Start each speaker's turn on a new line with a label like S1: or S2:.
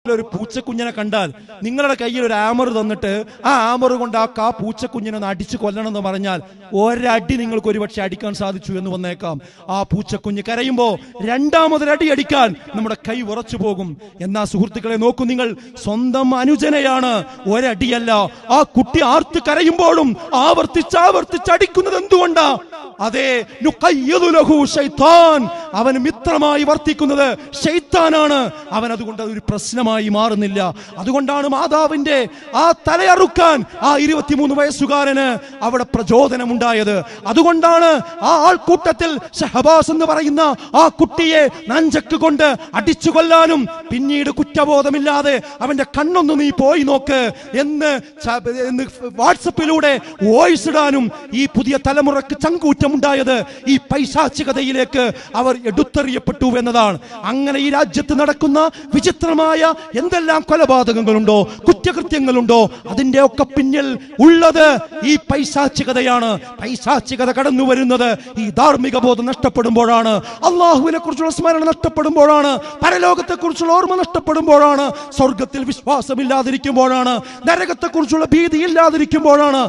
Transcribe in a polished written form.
S1: റോട്ടിലൊരു പൂച്ചക്കുഞ്ഞിനെ കണ്ടാൽ നിങ്ങളുടെ കയ്യിൽ ഒരു ആമർ തന്നിട്ട് ആ ആമർ കൊണ്ട് ആ പൂച്ചക്കുഞ്ഞിനെ ഒന്ന് അടിച്ചു കൊല്ലണം എന്ന് പറഞ്ഞാൽ ഒരടി നിങ്ങൾക്ക് ഒരുപക്ഷെ അടിക്കാൻ സാധിച്ചു എന്ന് വന്നേക്കാം. ആ പൂച്ചക്കുഞ്ഞ് കരയുമ്പോ രണ്ടാമതൊരടി അടിക്കാൻ നമ്മുടെ കൈ ഉറച്ചു പോകും. എന്നാ സുഹൃത്തുക്കളെ നോക്കൂ, നിങ്ങൾ സ്വന്തം അനുജനെയാണ്, ഒരടിയല്ല. ആ കുട്ടി ആർത്ത് കരയുമ്പോഴും ആവർത്തിച്ചടിക്കുന്നത് എന്തുകൊണ്ടാ? അതെ, അവന് മിത്രമായി വർത്തിക്കുന്നത് ശൈത്താനാണ്. അവൻ അതുകൊണ്ട് അതൊരു പ്രശ്നമായി മാറുന്നില്ല. അതുകൊണ്ടാണ് മാതാവിന്റെ ആ തലയറുക്കാൻ ആ 23 വയസ്സുകാരന് അവിടെ പ്രചോദനമുണ്ടായത്. അതുകൊണ്ടാണ് ആ ആൾക്കൂട്ടത്തിൽ ഷഹബാസ് എന്ന് പറയുന്ന ആ കുട്ടിയെ നഞ്ചക്ക് കൊണ്ട് അടിച്ചു കൊല്ലാനും പിന്നീട് കുറ്റബോധമില്ലാതെ അവന്റെ കണ്ണൊന്ന് നീ പോയി നോക്ക് എന്ന് വാട്സപ്പിലൂടെ വോയിസ് ഇടാനും ഈ പുതിയ തലമുറക്ക് ചങ്കൂറ്റമുണ്ടായത് ഈ പൈശാചികതയിലേക്ക് അവർ എടുത്തെറിയപ്പെട്ടു എന്നതാണ്. അങ്ങനെ ഈ രാജ്യത്ത് നടക്കുന്ന വിചിത്രമായ എന്തെല്ലാം കൊലപാതകങ്ങളുണ്ടോ, കുറ്റകൃത്യങ്ങളുണ്ടോ, അതിന്റെ ഒക്കെ പിന്നിൽ ഉള്ളത് ഈ പൈശാചികതയാണ്. പൈശാചികത കടന്നു വരുന്നത് ഈ ധാർമ്മിക ബോധം നഷ്ടപ്പെടുമ്പോഴാണ്, അള്ളാഹുവിനെ കുറിച്ചുള്ള സ്മരണ നഷ്ടപ്പെടുമ്പോഴാണ്, പരലോകത്തെ കുറിച്ചുള്ള ഓർമ്മ നഷ്ടപ്പെടുമ്പോഴാണ്, സ്വർഗത്തിൽ വിശ്വാസമില്ലാതിരിക്കുമ്പോഴാണ്, നരകത്തെ കുറിച്ചുള്ള ഭീതി ഇല്ലാതിരിക്കുമ്പോഴാണ്.